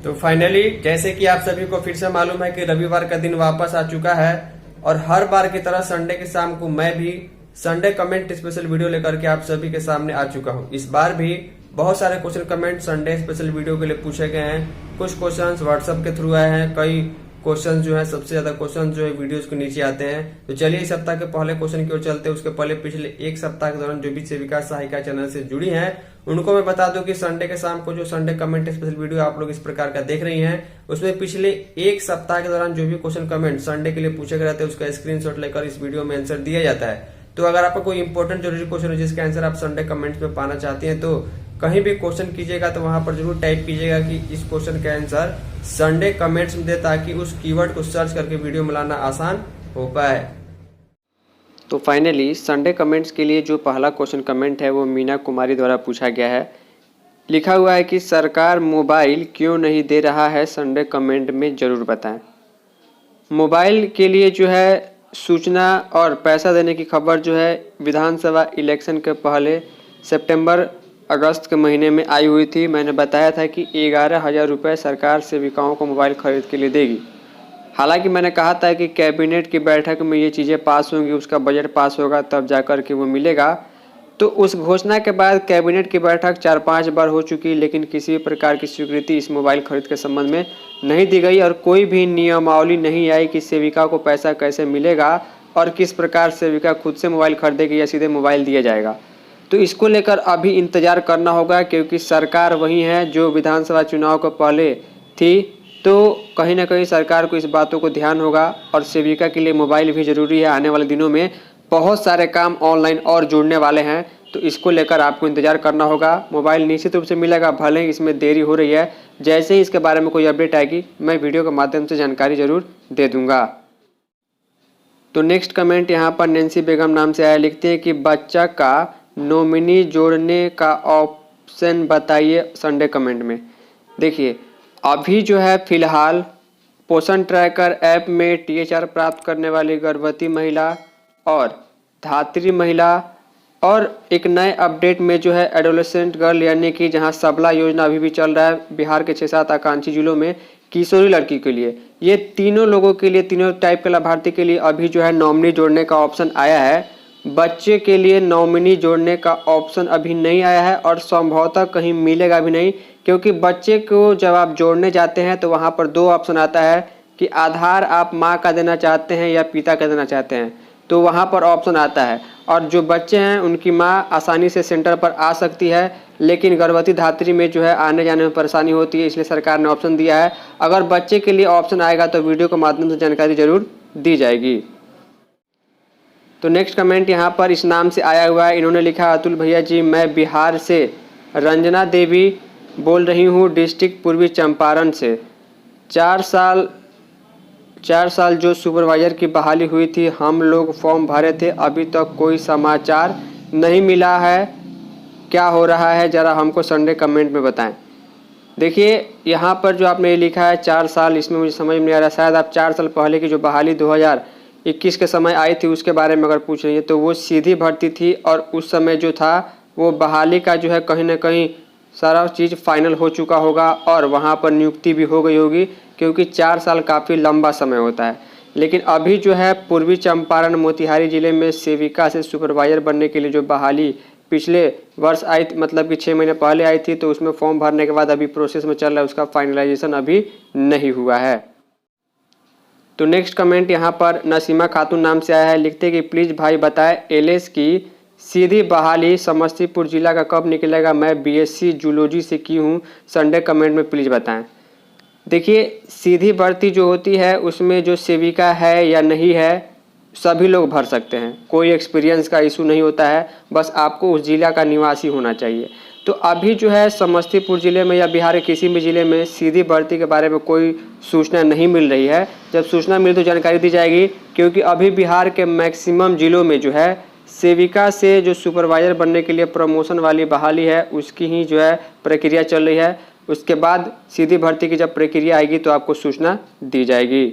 तो फाइनली जैसे कि आप सभी को फिर से मालूम है कि रविवार का दिन वापस आ चुका है और हर बार की तरह संडे की शाम को मैं भी संडे कमेंट स्पेशल वीडियो लेकर के आप सभी के सामने आ चुका हूं। इस बार भी बहुत सारे question comment Sunday special video के लिए पूछे गए हैं। कुछ क्वेश्चंस व्हाट्सएप के थ्रू आए हैं, कई क्वेश्चन जो है सबसे ज्यादा क्वेश्चन जो है वीडियोस के नीचे आते हैं। तो चलिए इस सप्ताह के पहले क्वेश्चन की ओर चलते हैं। उसके पहले पिछले एक सप्ताह के दौरान जो भी सेविका सहायिका चैनल से जुड़ी हैं उनको मैं बता दूं कि संडे के शाम को जो संडे कमेंट स्पेशल वीडियो आप लोग इस प्रकार का देख रही हैं उसमें पिछले एक सप्ताह के दौरान जो भी क्वेश्चन कमेंट संडे के लिए पूछे गए थे उसका स्क्रीनशॉट लेकर इस वीडियो में आंसर दिया जाता है। तो अगर आपका कोई इंपॉर्टेंट जरूरी क्वेश्चन है जिसका आंसर आप संडे कमेंट्स में पाना चाहते हैं तो कहीं भी क्वेश्चन कीजिएगा तो वहां पर जरूर टाइप कीजिएगा कि इस क्वेश्चन का आंसर संडे कमेंट्स में दे, ताकि उस कीवर्ड को सर्च करके वीडियो में लाना आसान हो पाए। तो फाइनली संडे कमेंट्स के लिए जो पहला क्वेश्चन कमेंट है वो मीना कुमारी द्वारा पूछा गया है। लिखा हुआ है कि सरकार मोबाइल क्यों नहीं दे रहा है, संडे कमेंट में जरूर बताएं। मोबाइल के लिए जो है सूचना और पैसा देने की खबर जो है विधानसभा इलेक्शन के पहले सितंबर अगस्त के महीने में आई हुई थी। मैंने बताया था कि 11,000 रुपये सरकार सेविकाओं को मोबाइल खरीद के लिए देगी। हालांकि मैंने कहा था कि कैबिनेट की बैठक में ये चीज़ें पास होंगी, उसका बजट पास होगा तब जाकर के वो मिलेगा। तो उस घोषणा के बाद कैबिनेट की बैठक 4-5 बार हो चुकी, लेकिन किसी प्रकार की स्वीकृति इस मोबाइल खरीद के संबंध में नहीं दी गई और कोई भी नियमावली नहीं आई कि सेविका को पैसा कैसे मिलेगा और किस प्रकार सेविका खुद से मोबाइल खरीदेगी या सीधे मोबाइल दिया जाएगा। तो इसको लेकर अभी इंतजार करना होगा, क्योंकि सरकार वही है जो विधानसभा चुनाव को पहले थी। तो कहीं ना कहीं सरकार को इस बातों को ध्यान होगा और सेविका के लिए मोबाइल भी ज़रूरी है। आने वाले दिनों में बहुत सारे काम ऑनलाइन और जुड़ने वाले हैं, तो इसको लेकर आपको इंतजार करना होगा। मोबाइल निश्चित रूप से मिलेगा, भले ही इसमें देरी हो रही है। जैसे ही इसके बारे में कोई अपडेट आएगी मैं वीडियो के माध्यम से जानकारी जरूर दे दूंगा। तो नेक्स्ट कमेंट यहाँ पर नैन्सी बेगम नाम से आया। लिखते हैं कि बच्चा का नॉमिनी जोड़ने का ऑप्शन बताइए संडे कमेंट में। देखिए अभी जो है फिलहाल पोषण ट्रैकर ऐप में THR प्राप्त करने वाली गर्भवती महिला और धात्री महिला और एक नए अपडेट में जो है एडोलेसेंट गर्ल यानी कि जहां सबला योजना अभी भी चल रहा है बिहार के 6-7 आकांक्षी जिलों में किशोरी लड़की के लिए, ये तीनों लोगों के लिए, तीनों टाइप के लाभार्थी के लिए अभी जो है नॉमिनी जोड़ने का ऑप्शन आया है। बच्चे के लिए नॉमिनी जोड़ने का ऑप्शन अभी नहीं आया है और संभवतः कहीं मिलेगा भी नहीं, क्योंकि बच्चे को जब आप जोड़ने जाते हैं तो वहाँ पर 2 ऑप्शन आता है कि आधार आप माँ का देना चाहते हैं या पिता का देना चाहते हैं, तो वहाँ पर ऑप्शन आता है। और जो बच्चे हैं उनकी माँ आसानी से सेंटर पर आ सकती है, लेकिन गर्भवती धात्री में जो है आने जाने में परेशानी होती है, इसलिए सरकार ने ऑप्शन दिया है। अगर बच्चे के लिए ऑप्शन आएगा तो वीडियो के माध्यम से जानकारी जरूर दी जाएगी। तो नेक्स्ट कमेंट यहाँ पर इस नाम से आया हुआ है। इन्होंने लिखा, अतुल भैया जी मैं बिहार से रंजना देवी बोल रही हूँ, डिस्ट्रिक्ट पूर्वी चंपारण से। 4 साल जो सुपरवाइजर की बहाली हुई थी, हम लोग फॉर्म भरे थे, अभी तक कोई समाचार नहीं मिला है, क्या हो रहा है ज़रा हमको संडे कमेंट में बताएं। देखिए यहाँ पर जो आपने लिखा है 4 साल, इसमें मुझे समझ में नहीं आ रहा। शायद आप 4 साल पहले की जो बहाली 2021 के समय आई थी उसके बारे में अगर पूछ रही है तो वो सीधी भर्ती थी और उस समय जो था वो बहाली का जो है कहीं ना कहीं सारा चीज़ फाइनल हो चुका होगा और वहाँ पर नियुक्ति भी हो गई होगी, क्योंकि 4 साल काफ़ी लंबा समय होता है। लेकिन अभी जो है पूर्वी चंपारण मोतिहारी ज़िले में सेविका से सुपरवाइजर बनने के लिए जो बहाली पिछले वर्ष आई, मतलब कि 6 महीने पहले आई थी, तो उसमें फॉर्म भरने के बाद अभी प्रोसेस में चल रहा है, उसका फाइनलाइजेशन अभी नहीं हुआ है। तो नेक्स्ट कमेंट यहाँ पर नसीमा खातून नाम से आया है। लिखते कि प्लीज़ भाई बताएं LS की सीधी बहाली समस्तीपुर जिला का कब निकलेगा, मैं BSc जूलॉजी से की हूँ, संडे कमेंट में प्लीज़ बताएं। देखिए सीधी भर्ती जो होती है उसमें जो सेविका है या नहीं है सभी लोग भर सकते हैं, कोई एक्सपीरियंस का इशू नहीं होता है, बस आपको उस जिला का निवासी होना चाहिए। तो अभी जो है समस्तीपुर ज़िले में या बिहार के किसी भी ज़िले में सीधी भर्ती के बारे में कोई सूचना नहीं मिल रही है। जब सूचना मिली तो जानकारी दी जाएगी, क्योंकि अभी बिहार के मैक्सिमम ज़िलों में जो है सेविका से जो सुपरवाइजर बनने के लिए प्रमोशन वाली बहाली है उसकी ही जो है प्रक्रिया चल रही है। उसके बाद सीधी भर्ती की जब प्रक्रिया आएगी तो आपको सूचना दी जाएगी।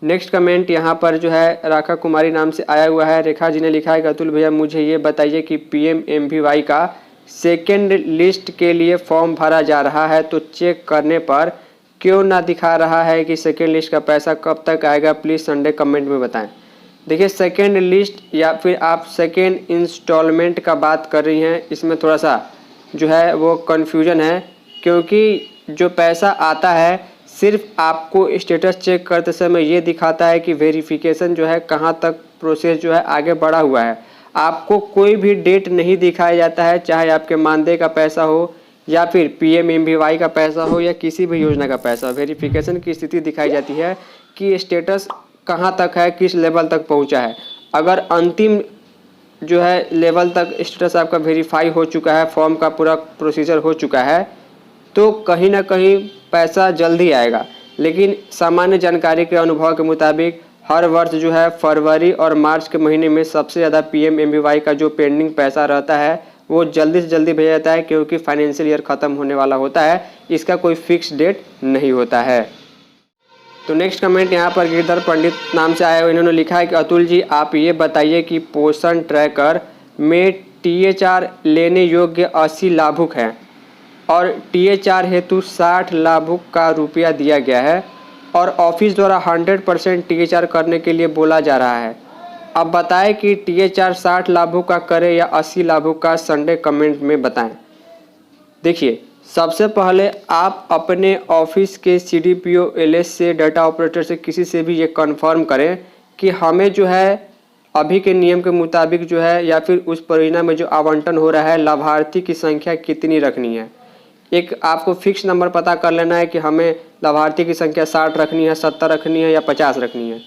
नेक्स्ट कमेंट यहाँ पर जो है राखा कुमारी नाम से आया हुआ है। रेखा जी ने लिखा है कि अतुल भैया मुझे ये बताइए कि PMMVY का सेकेंड लिस्ट के लिए फॉर्म भरा जा रहा है, तो चेक करने पर क्यों ना दिखा रहा है कि सेकेंड लिस्ट का पैसा कब तक आएगा? प्लीज़ संडे कमेंट में बताएं। देखिए, सेकेंड लिस्ट या फिर आप सेकेंड इंस्टॉलमेंट का बात कर रही हैं, इसमें थोड़ा सा जो है वो कन्फ्यूजन है, क्योंकि जो पैसा आता है सिर्फ आपको स्टेटस चेक करते समय ये दिखाता है कि वेरिफिकेशन जो है कहाँ तक प्रोसेस जो है आगे बढ़ा हुआ है। आपको कोई भी डेट नहीं दिखाया जाता है, चाहे आपके मानदेय का पैसा हो या फिर PMMBY का पैसा हो या किसी भी योजना का पैसा। वेरिफिकेशन की स्थिति दिखाई जाती है कि स्टेटस कहाँ तक है, किस लेवल तक पहुँचा है। अगर अंतिम जो है लेवल तक स्टेटस आपका वेरीफाई हो चुका है, फॉर्म का पूरा प्रोसीजर हो चुका है, तो कहीं ना कहीं पैसा जल्दी आएगा। लेकिन सामान्य जानकारी के अनुभव के मुताबिक हर वर्ष जो है फरवरी और मार्च के महीने में सबसे ज़्यादा PMMBY का जो पेंडिंग पैसा रहता है वो जल्दी से जल्दी भेजा जाता है, क्योंकि फाइनेंशियल ईयर ख़त्म होने वाला होता है। इसका कोई फिक्स डेट नहीं होता है। तो नेक्स्ट कमेंट यहाँ पर गिरधर पंडित नाम से आया हुआ, इन्होंने लिखा है कि अतुल जी आप ये बताइए कि पोषण ट्रैकर में THR लेने योग्य 80 लाभुक हैं और THR हेतु 60 लाभुक का रुपया दिया गया है और ऑफिस द्वारा 100% THR करने के लिए बोला जा रहा है। अब बताएं कि THR 60 लाभुक का करें या 80 लाभुक का? संडे कमेंट में बताएं। देखिए, सबसे पहले आप अपने ऑफिस के CDPO LS से, डाटा ऑपरेटर से, किसी से भी ये कंफर्म करें कि हमें जो है अभी के नियम के मुताबिक जो है या फिर उस परियोजना में जो आवंटन हो रहा है लाभार्थी की संख्या कितनी रखनी है। एक आपको फिक्स नंबर पता कर लेना है कि हमें लाभार्थी की संख्या 60 रखनी है, 70 रखनी है या 50 रखनी है।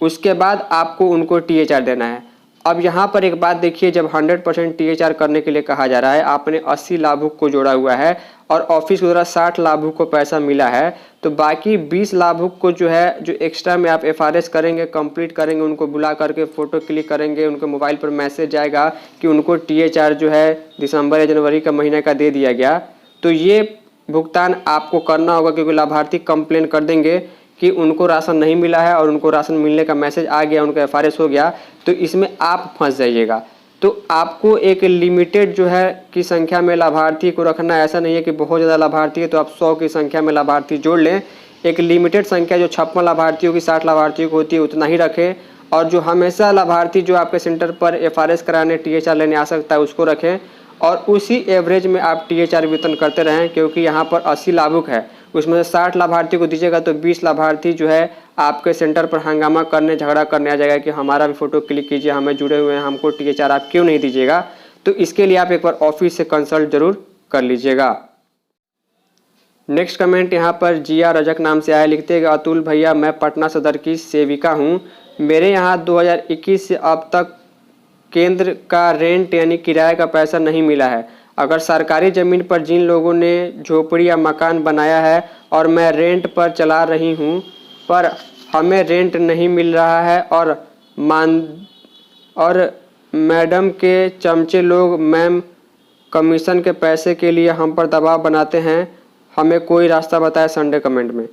उसके बाद आपको उनको THR देना है। अब यहाँ पर एक बात देखिए, जब 100% THR करने के लिए कहा जा रहा है, आपने 80 लाभुक को जोड़ा हुआ है और ऑफिस के द्वारा 60 लाभुक को पैसा मिला है, तो बाकी 20 लाभुक को जो है जो एक्स्ट्रा में आप FRS करेंगे, कंप्लीट करेंगे, उनको बुला करके फ़ोटो क्लिक करेंगे, उनके मोबाइल पर मैसेज आएगा कि उनको THR जो है दिसंबर या जनवरी का महीने का दे दिया गया। तो ये भुगतान आपको करना होगा, क्योंकि लाभार्थी कंप्लेन कर देंगे कि उनको राशन नहीं मिला है और उनको राशन मिलने का मैसेज आ गया, उनका FRS हो गया, तो इसमें आप फंस जाइएगा। तो आपको एक लिमिटेड जो है की संख्या में लाभार्थी को रखना है। ऐसा नहीं है कि बहुत ज़्यादा लाभार्थी है तो आप 100 की संख्या में लाभार्थी जोड़ लें। एक लिमिटेड संख्या जो 56 लाभार्थियों की 60 लाभार्थियों को होती है उतना ही रखें, और जो हमेशा लाभार्थी जो आपके सेंटर पर FRS कराने THR लेने आ सकता है उसको रखें, और उसी एवरेज में आप THR वितरण करते रहें। क्योंकि यहाँ पर 80 लाभुक है, उसमें से 60 लाभार्थी को दीजिएगा तो 20 लाभार्थी जो है आपके सेंटर पर हंगामा करने, झगड़ा करने आ जाएगा कि हमारा भी फ़ोटो क्लिक कीजिए, हमें जुड़े हुए हैं, हमको THR आप क्यों नहीं दीजिएगा। तो इसके लिए आप एक बार ऑफिस से कंसल्ट जरूर कर लीजिएगा। नेक्स्ट कमेंट यहाँ पर जिया रजक नाम से आया, लिखते हैं कि अतुल भैया मैं पटना सदर की सेविका हूँ। मेरे यहाँ 2021 से अब तक केंद्र का रेंट यानी किराए का पैसा नहीं मिला है। अगर सरकारी ज़मीन पर जिन लोगों ने झोपड़ी या मकान बनाया है और मैं रेंट पर चला रही हूँ, पर हमें रेंट नहीं मिल रहा है और मैडम के चमचे लोग मैम कमीशन के पैसे के लिए हम पर दबाव बनाते हैं, हमें कोई रास्ता बताए संडे कमेंट में।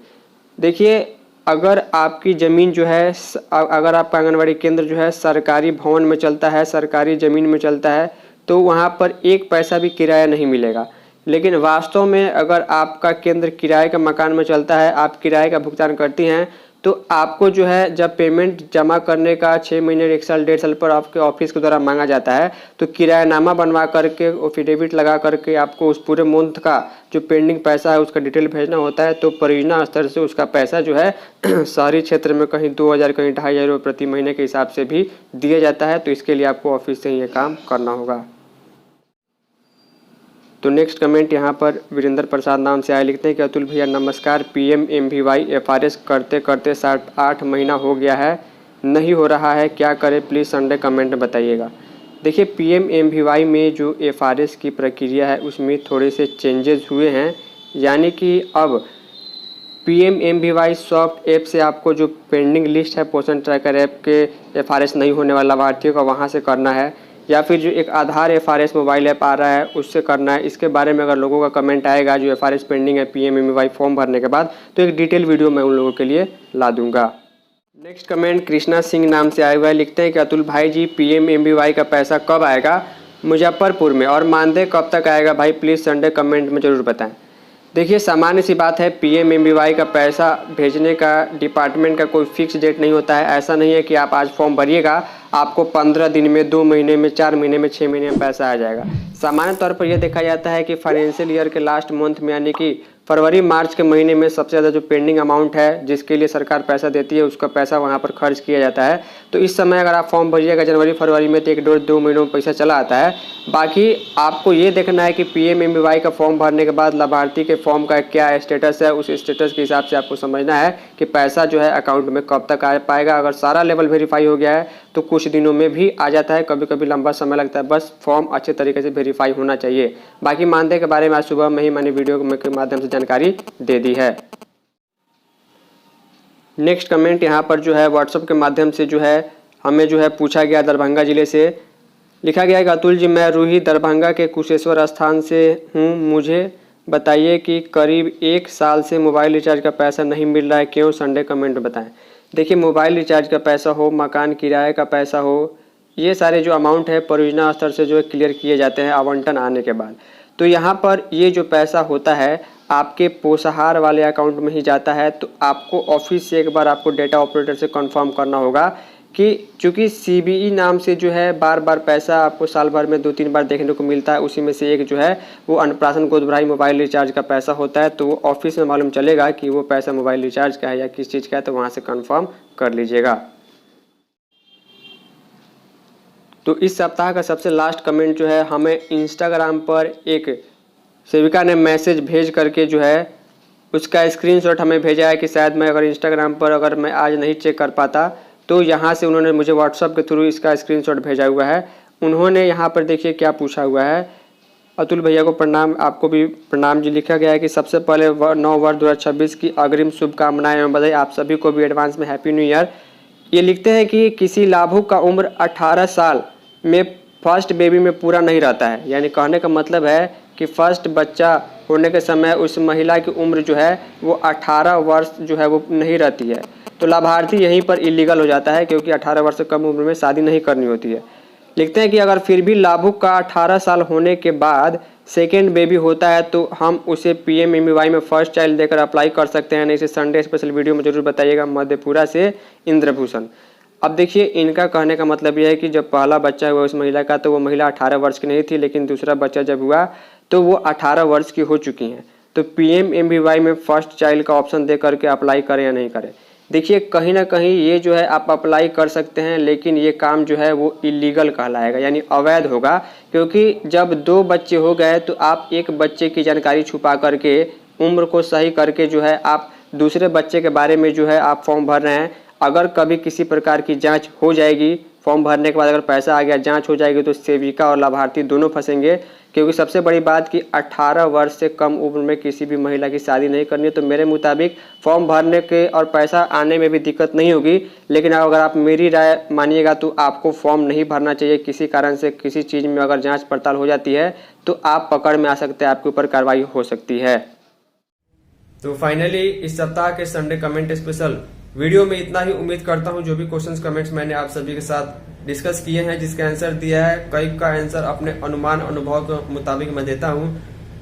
देखिए, अगर आपकी ज़मीन जो है, अगर आपका आंगनबाड़ी केंद्र जो है सरकारी भवन में चलता है, सरकारी ज़मीन में चलता है, तो वहाँ पर एक पैसा भी किराया नहीं मिलेगा। लेकिन वास्तव में अगर आपका केंद्र किराए का मकान में चलता है, आप किराए का भुगतान करती हैं, तो आपको जो है जब पेमेंट जमा करने का 6 महीने, 1 साल, 1.5 साल पर आपके ऑफिस के द्वारा मांगा जाता है, तो किरायानामा बनवा करके, एफिडेविट लगा करके आपको उस पूरे मंथ का जो पेंडिंग पैसा है उसका डिटेल भेजना होता है। तो परियोजना स्तर से उसका पैसा जो है शहरी क्षेत्र में कहीं 2000, कहीं 2500 रुपये प्रति महीने के हिसाब से भी दिया जाता है। तो इसके लिए आपको ऑफिस से ये काम करना होगा। तो नेक्स्ट कमेंट यहाँ पर वीरेंद्र प्रसाद नाम से आए, लिखते हैं कि अतुल भैया नमस्कार, PMMBY FRS करते करते 7-8 महीना हो गया है, नहीं हो रहा है, क्या करें प्लीज़ संडे कमेंट में बताइएगा। देखिए, PMMBY में जो FRS की प्रक्रिया है उसमें थोड़े से चेंजेस हुए हैं। यानी कि अब PMMBY सॉफ्ट ऐप से आपको जो पेंडिंग लिस्ट है पोषण ट्रैकर ऐप के FRS नहीं होने वाला लाभार्थियों का वहाँ से करना है, या फिर जो एक आधार FRS मोबाइल ऐप आ रहा है उससे करना है। इसके बारे में अगर लोगों का कमेंट आएगा जो FRS पेंडिंग है PMMBY फॉर्म भरने के बाद, तो एक डिटेल वीडियो मैं उन लोगों के लिए ला दूंगा। नेक्स्ट कमेंट कृष्णा सिंह नाम से आए हुआ है, लिखते हैं कि अतुल भाई जी PMMBY का पैसा कब आएगा? मुजफ्फरपुर में, और मानदेय कब तक आएगा भाई, प्लीज़ संडे कमेंट में ज़रूर बताएं। देखिए सामान्य सी बात है, PMMBY का पैसा भेजने का डिपार्टमेंट का कोई फिक्स डेट नहीं होता है। ऐसा नहीं है कि आप आज फॉर्म भरिएगा आपको 15 दिन में, 2 महीने में, 4 महीने में, 6 महीने में पैसा आ जाएगा। सामान्य तौर पर यह देखा जाता है कि फाइनेंशियल ईयर के लास्ट मंथ में, यानी कि फरवरी मार्च के महीने में सबसे ज़्यादा जो पेंडिंग अमाउंट है जिसके लिए सरकार पैसा देती है उसका पैसा वहाँ पर खर्च किया जाता है। तो इस समय अगर आप फॉर्म भरिएगा जनवरी फरवरी में तो 1-2 महीनों में पैसा चला आता है। बाकी आपको ये देखना है कि PMMBY का फॉर्म भरने के बाद लाभार्थी के फॉर्म का क्या स्टेटस है, उस स्टेटस के हिसाब से आपको समझना है कि पैसा जो है अकाउंट में कब तक आ पाएगा। अगर सारा लेवल वेरीफाई हो गया है तो कुछ दिनों में भी आ जाता है, कभी कभी लंबा समय लगता है, बस फॉर्म अच्छे तरीके से वेरीफाई होना चाहिए। बाकी मानदेय के बारे में आज सुबह में ही मैंने वीडियो के माध्यम से जानकारी दे दी है। नेक्स्ट कमेंट यहाँ पर जो है व्हाट्सएप के माध्यम से जो है हमें जो है पूछा गया, दरभंगा जिले से लिखा गया है कि अतुल जी, मैं रूही दरभंगा के कुशेश्वर स्थान से हूँ, मुझे बताइए कि करीब 1 साल से मोबाइल रिचार्ज का पैसा नहीं मिल रहा है, क्यों? संडे कमेंट बताएं। देखिए मोबाइल रिचार्ज का पैसा हो, मकान किराए का पैसा हो, ये सारे जो अमाउंट है परियोजना स्तर से जो है क्लियर किए जाते हैं आवंटन आने के बाद। तो यहाँ पर ये जो पैसा होता है आपके पोषाहार वाले अकाउंट में ही जाता है। तो आपको ऑफिस से एक बार आपको डेटा ऑपरेटर से कंफर्म करना होगा कि चूँकि CBE नाम से जो है बार बार पैसा आपको साल भर में 2-3 बार देखने को मिलता है, उसी में से एक जो है वो अन्नप्राशन गोदभराई मोबाइल रिचार्ज का पैसा होता है। तो वो ऑफिस में मालूम चलेगा कि वो पैसा मोबाइल रिचार्ज का है या किस चीज़ का है, तो वहाँ से कंफर्म कर लीजिएगा। तो इस सप्ताह का सबसे लास्ट कमेंट जो है हमें इंस्टाग्राम पर एक सेविका ने मैसेज भेज करके जो है उसका स्क्रीनशॉट हमें भेजा है कि शायद मैं अगर इंस्टाग्राम पर अगर मैं आज नहीं चेक कर पाता तो यहाँ से उन्होंने मुझे व्हाट्सएप के थ्रू इसका स्क्रीनशॉट भेजा हुआ है। उन्होंने यहाँ पर देखिए क्या पूछा हुआ है, अतुल भैया को प्रणाम, आपको भी प्रणाम जी। लिखा गया है कि सबसे पहले 9 वर्ष 2026 की अग्रिम शुभकामनाएं एवं बधाई, आप सभी को भी एडवांस में हैप्पी न्यू ईयर। ये लिखते हैं कि किसी लाभुक का उम्र 18 साल में फर्स्ट बेबी में पूरा नहीं रहता है, यानी कहने का मतलब है कि फर्स्ट बच्चा होने के समय उस महिला की उम्र जो है वो 18 वर्ष जो है वो नहीं रहती है। तो लाभार्थी यहीं पर इलीगल हो जाता है क्योंकि 18 वर्ष से कम उम्र में शादी नहीं करनी होती है। लिखते हैं कि अगर फिर भी लाभुक का 18 साल होने के बाद सेकेंड बेबी होता है तो हम उसे PMMBY में फर्स्ट चाइल्ड देकर अप्लाई कर सकते हैं। नहीं इसे संडे स्पेशल वीडियो में जरूर बताइएगा। मधेपुरा से इंद्रभूषण। अब देखिए इनका कहने का मतलब यह है कि जब पहला बच्चा हुआ उस महिला का तो वो महिला 18 वर्ष की नहीं थी, लेकिन दूसरा बच्चा जब हुआ तो वो 18 वर्ष की हो चुकी हैं। तो PMMBY में फर्स्ट चाइल्ड का ऑप्शन दे करके अप्लाई करें या नहीं करें। देखिए कहीं ना कहीं ये जो है आप अप्लाई कर सकते हैं, लेकिन ये काम जो है वो इलीगल कहलाएगा, यानी अवैध होगा। क्योंकि जब 2 बच्चे हो गए तो आप एक बच्चे की जानकारी छुपा करके उम्र को सही करके जो है आप दूसरे बच्चे के बारे में जो है आप फॉर्म भर रहे हैं। अगर कभी किसी प्रकार की जांच हो जाएगी, फॉर्म भरने के बाद अगर पैसा आ गया, जांच हो जाएगी, तो सेविका और लाभार्थी दोनों फंसेंगे। क्योंकि सबसे बड़ी बात कि 18 वर्ष से कम उम्र में किसी भी महिला की शादी नहीं करनी है। तो मेरे मुताबिक फॉर्म भरने के और पैसा आने में भी दिक्कत नहीं होगी, लेकिन अगर आप मेरी राय मानिएगा तो आपको फॉर्म नहीं भरना चाहिए। किसी कारण से किसी चीज़ में अगर जाँच पड़ताल हो जाती है तो आप पकड़ में आ सकते हैं, आपके ऊपर कार्रवाई हो सकती है। तो फाइनली इस सप्ताह के संडे कमेंट स्पेशल वीडियो में इतना ही। उम्मीद करता हूं जो भी क्वेश्चंस कमेंट्स मैंने आप सभी के साथ डिस्कस किए हैं, जिसका आंसर दिया है, कई का आंसर अपने अनुमान अनुभव के मुताबिक मैं देता हूं,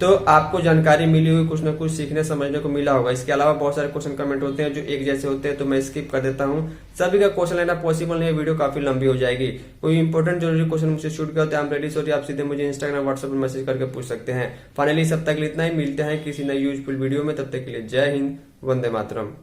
तो आपको जानकारी मिली हुई, कुछ ना कुछ सीखने समझने को मिला होगा। इसके अलावा बहुत सारे क्वेश्चन कमेंट होते हैं जो एक जैसे होते हैं, तो मैं स्किप कर देता हूं। सभी का क्वेश्चन लेना पॉसिबल नहीं है, वीडियो काफी लंबी हो जाएगी। कोई इंपॉर्टेंट जरूरी क्वेश्चन मुझसे शूट किया होता है, रेडी सॉरी, आप सीधे मुझे इंस्टाग्राम व्हाट्सएप पर मैसेज करके पूछ सकते हैं। फाइनली सब तक इतना ही, मिलते हैं किसी नई यूजफुल वीडियो में, तब तक के लिए जय हिंद, वंदे मातरम।